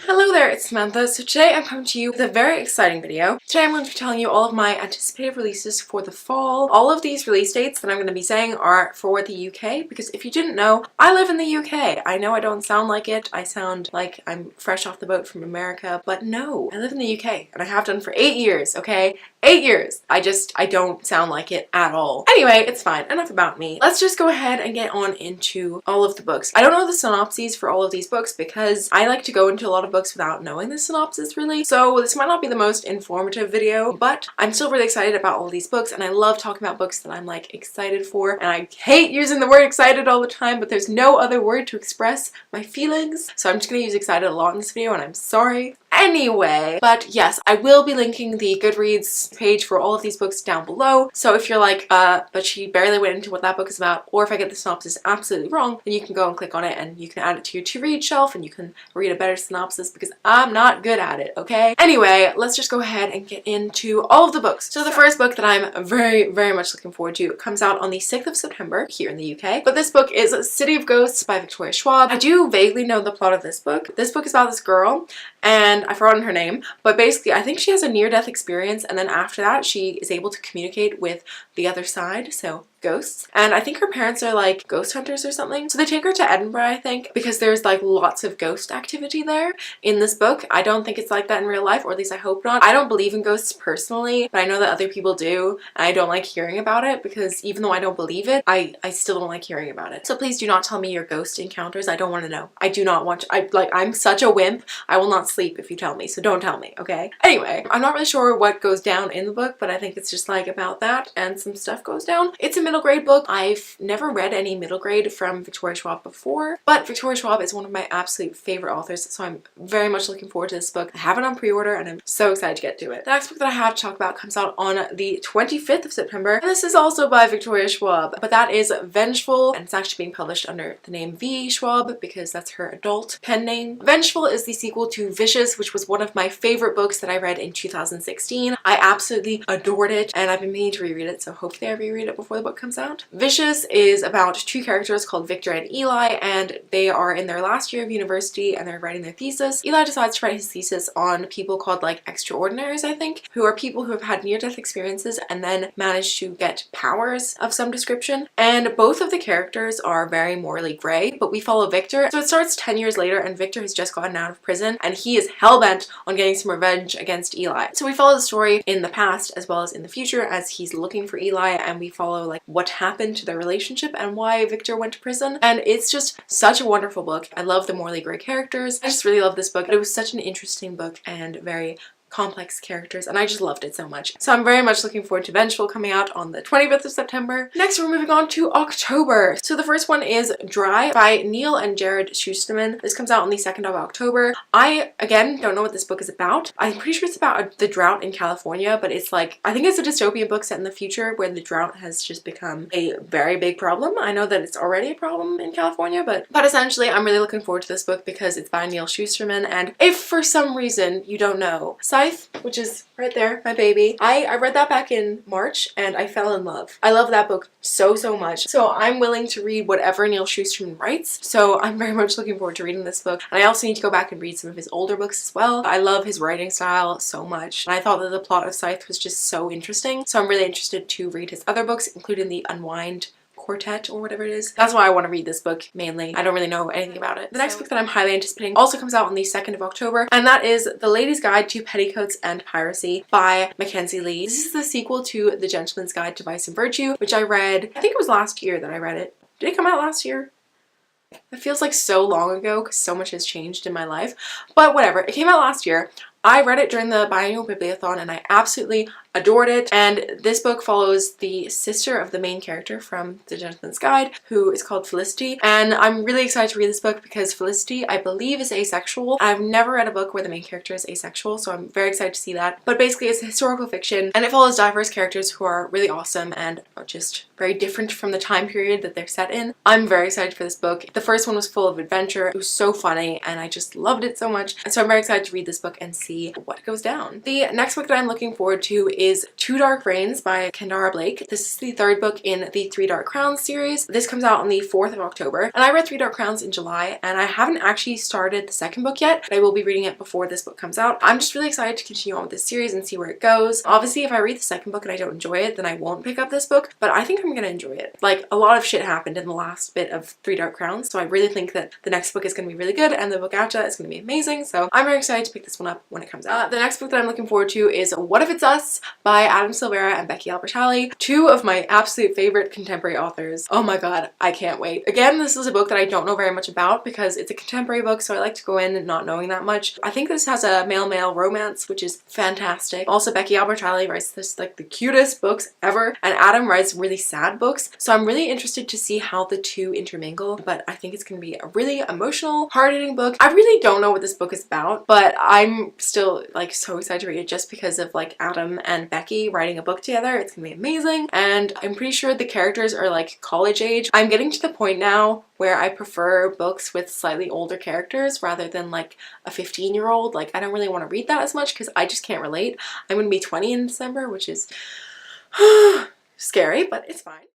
Hello there, it's Samantha. So today I'm coming to you with a very exciting video. Today I'm going to be telling you all of my anticipated releases for the fall. All of these release dates that I'm going to be saying are for the UK because if you didn't know, I live in the UK. I know I don't sound like it. I sound like I'm fresh off the boat from America, but no, I live in the UK and I have done for 8 years, okay? 8 years. I don't sound like it at all. Anyway, it's fine. Enough about me. Let's just go ahead and get on into all of the books. I don't know the synopses for all of these books because I like to go into a lot of books without knowing the synopsis really. So this might not be the most informative video, but I'm still really excited about all these books and I love talking about books that I'm like excited for. And I hate using the word excited all the time, but there's no other word to express my feelings. So I'm just gonna use excited a lot in this video and I'm sorry. Anyway, but yes, I will be linking the Goodreads page for all of these books down below. So if you're like, but she barely went into what that book is about, or if I get the synopsis absolutely wrong, then you can go and click on it and you can add it to your to-read shelf and you can read a better synopsis because I'm not good at it, okay? Anyway, let's just go ahead and get into all of the books. So the first book that I'm very, very much looking forward to comes out on the 6th of September here in the UK. But this book is City of Ghosts by Victoria Schwab. I do vaguely know the plot of this book. This book is about this girl and I've forgotten her name, but basically I think she has a near-death experience and then after that she is able to communicate with the other side, so ghosts. And I think her parents are like ghost hunters or something. So they take her to Edinburgh, I think, because there's like lots of ghost activity there in this book. I don't think it's like that in real life, or at least I hope not. I don't believe in ghosts personally, but I know that other people do, and I don't like hearing about it because even though I don't believe it, I still don't like hearing about it. So please do not tell me your ghost encounters. I don't want to know. I do not want to. I'm such a wimp. I will not sleep if you tell me, so don't tell me, okay? Anyway, I'm not really sure what goes down in the book, but I think it's just like about that and some stuff goes down. It's a middle grade book. I've never read any middle grade from Victoria Schwab before, but Victoria Schwab is one of my absolute favorite authors, so I'm very much looking forward to this book. I have it on pre-order and I'm so excited to get to it. The next book that I have to talk about comes out on the 25th of September, and this is also by Victoria Schwab, but that is Vengeful, and it's actually being published under the name V. Schwab because that's her adult pen name. Vengeful is the sequel to Vicious, which was one of my favorite books that I read in 2016. I absolutely adored it and I've been meaning to reread it, so hopefully I reread it before the book comes out. Vicious is about two characters called Victor and Eli, and they are in their last year of university and they're writing their thesis. Eli decides to write his thesis on people called like extraordinaries, I think, who are people who have had near-death experiences and then manage to get powers of some description. And both of the characters are very morally gray, but we follow Victor. So it starts 10 years later and Victor has just gotten out of prison and he is hell-bent on getting some revenge against Eli. So we follow the story in the past as well as in the future as he's looking for Eli, and we follow like what happened to their relationship and why Victor went to prison. And it's just such a wonderful book. I love the morally gray characters. I just really love this book. It was such an interesting book and very complex characters, and I just loved it so much. So I'm very much looking forward to Vengeful coming out on the 25th of September. Next, we're moving on to October. So the first one is Dry by Neil and Jared Schusterman. This comes out on the 2nd of October. I, again, don't know what this book is about. I'm pretty sure it's about the drought in California, but it's like, I think it's a dystopian book set in the future where the drought has just become a very big problem. I know that it's already a problem in California, but essentially I'm really looking forward to this book because it's by Neil Schusterman, and if for some reason you don't know, Scythe, which is right there, my baby. I read that back in March and I fell in love. I love that book so much. So I'm willing to read whatever Neil Schusterman writes. So I'm very much looking forward to reading this book. And I also need to go back and read some of his older books as well. I love his writing style so much. And I thought that the plot of Scythe was just so interesting. So I'm really interested to read his other books, including the Unwind Quartet or whatever it is. That's why I want to read this book mainly. I don't really know anything about it. The next book that I'm highly anticipating also comes out on the 2nd of October, and that is The Lady's Guide to Petticoats and Piracy by Mackenzie Lee. This is the sequel to The Gentleman's Guide to Vice and Virtue, which I read, I think it was last year that I read it. Did it come out last year? It feels like so long ago because so much has changed in my life, but whatever. It came out last year. I read it during the biannual bibliothon and I absolutely adored it, and this book follows the sister of the main character from The Gentleman's Guide, who is called Felicity, and I'm really excited to read this book because Felicity, I believe, is asexual. I've never read a book where the main character is asexual, so I'm very excited to see that. But basically it's a historical fiction and it follows diverse characters who are really awesome and are just very different from the time period that they're set in. I'm very excited for this book. The first one was full of adventure. It was so funny and I just loved it so much, and so I'm very excited to read this book and see what goes down. The next book that I'm looking forward to is Two Dark Reigns by Kendare Blake. This is the third book in the Three Dark Crowns series. This comes out on the 4th of October, and I read Three Dark Crowns in July, and I haven't actually started the second book yet, but I will be reading it before this book comes out. I'm just really excited to continue on with this series and see where it goes. Obviously, if I read the second book and I don't enjoy it, then I won't pick up this book, but I think I'm gonna enjoy it. Like, a lot of shit happened in the last bit of Three Dark Crowns, so I really think that the next book is gonna be really good, and the book after that is gonna be amazing, so I'm very excited to pick this one up when it comes out. The next book that I'm looking forward to is What If It's Us by Adam Silvera and Becky Albertalli, two of my absolute favorite contemporary authors. Oh my god, I can't wait. Again, this is a book that I don't know very much about because it's a contemporary book, so I like to go in not knowing that much. I think this has a male-male romance, which is fantastic. Also, Becky Albertalli writes this like the cutest books ever, and Adam writes really sad books, so I'm really interested to see how the two intermingle, but I think it's gonna be a really emotional, hard-hitting book. I really don't know what this book is about, but I'm still like so excited to read it just because of like Adam and Becky writing a book together. It's gonna be amazing, and I'm pretty sure the characters are like college age. I'm getting to the point now where I prefer books with slightly older characters rather than like a 15-year-old. Like, I don't really want to read that as much because I just can't relate. I'm gonna be 20 in December, which is scary, but it's fine.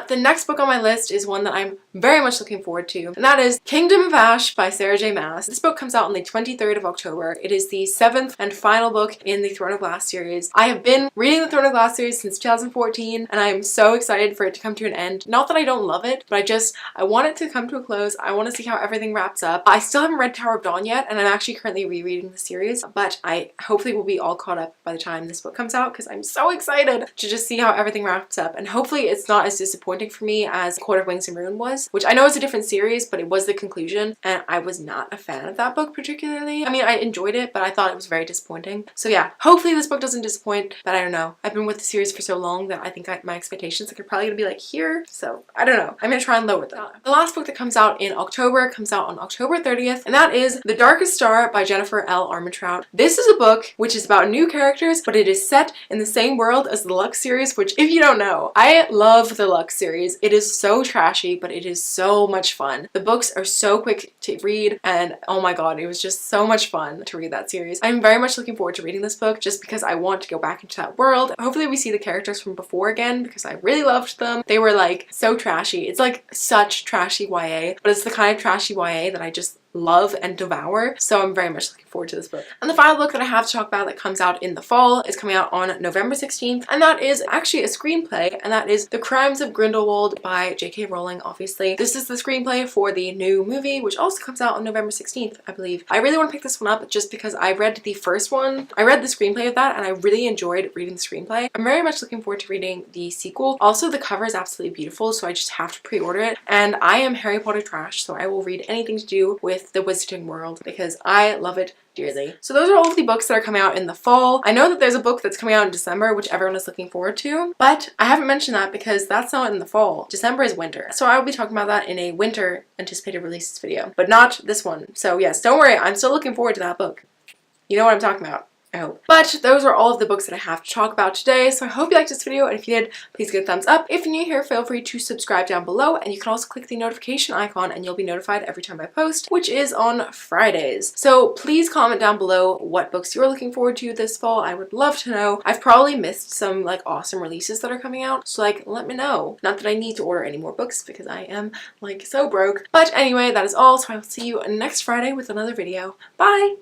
The next book on my list is one that I'm very much looking forward to, and that is Kingdom of Ash by Sarah J Maas. This book comes out on the 23rd of October. It is the 7th and final book in the Throne of Glass series. I have been reading the Throne of Glass series since 2014, and I am so excited for it to come to an end. Not that I don't love it, but I want it to come to a close. I want to see how everything wraps up. I still haven't read Tower of Dawn yet, and I'm actually currently rereading the series, but I hopefully will be all caught up by the time this book comes out because I'm so excited to just see how everything wraps up, and hopefully it's not as disappointing for me as Court of Wings and Ruin was, which I know is a different series, but it was the conclusion, and I was not a fan of that book particularly. I mean, I enjoyed it, but I thought it was very disappointing. So yeah, hopefully this book doesn't disappoint, but I don't know. I've been with the series for so long that I think my expectations are probably gonna be like here, so I don't know. I'm gonna try and lower them. The last book that comes out in October comes out on October 30th, and that is The Darkest Star by Jennifer L. Armentrout. This is a book which is about new characters, but it is set in the same world as the Lux series, which, if you don't know, I love the Lux series. It is so trashy, but it is so much fun. The books are so quick to read, and oh my god, it was just so much fun to read that series. I'm very much looking forward to reading this book just because I want to go back into that world. Hopefully we see the characters from before again because I really loved them. They were like so trashy. It's like such trashy YA, but it's the kind of trashy YA that I just love and devour, so I'm very much looking forward to this book. And the final book that I have to talk about that comes out in the fall is coming out on November 16th, and that is actually a screenplay, and that is The Crimes of Grindelwald by J.K. Rowling, obviously. This is the screenplay for the new movie, which also comes out on November 16th, I believe. I really want to pick this one up just because I read the first one. I read the screenplay of that, and I really enjoyed reading the screenplay. I'm very much looking forward to reading the sequel. Also, the cover is absolutely beautiful, so I just have to pre-order it, and I am Harry Potter trash, so I will read anything to do with the Wizarding World because I love it dearly. So those are all of the books that are coming out in the fall. I know that there's a book that's coming out in December, which everyone is looking forward to, but I haven't mentioned that because that's not in the fall. December is winter. So I will be talking about that in a winter anticipated releases video, but not this one. So yes, don't worry, I'm still looking forward to that book. You know what I'm talking about, I hope. But those are all of the books that I have to talk about today, so I hope you liked this video, and if you did, please give a thumbs up. If you're new here, feel free to subscribe down below, and you can also click the notification icon and you'll be notified every time I post, which is on Fridays. So please comment down below what books you're looking forward to this fall. I would love to know. I've probably missed some like awesome releases that are coming out, so like let me know. Not that I need to order any more books because I am like so broke. But anyway, that is all, so I will see you next Friday with another video. Bye!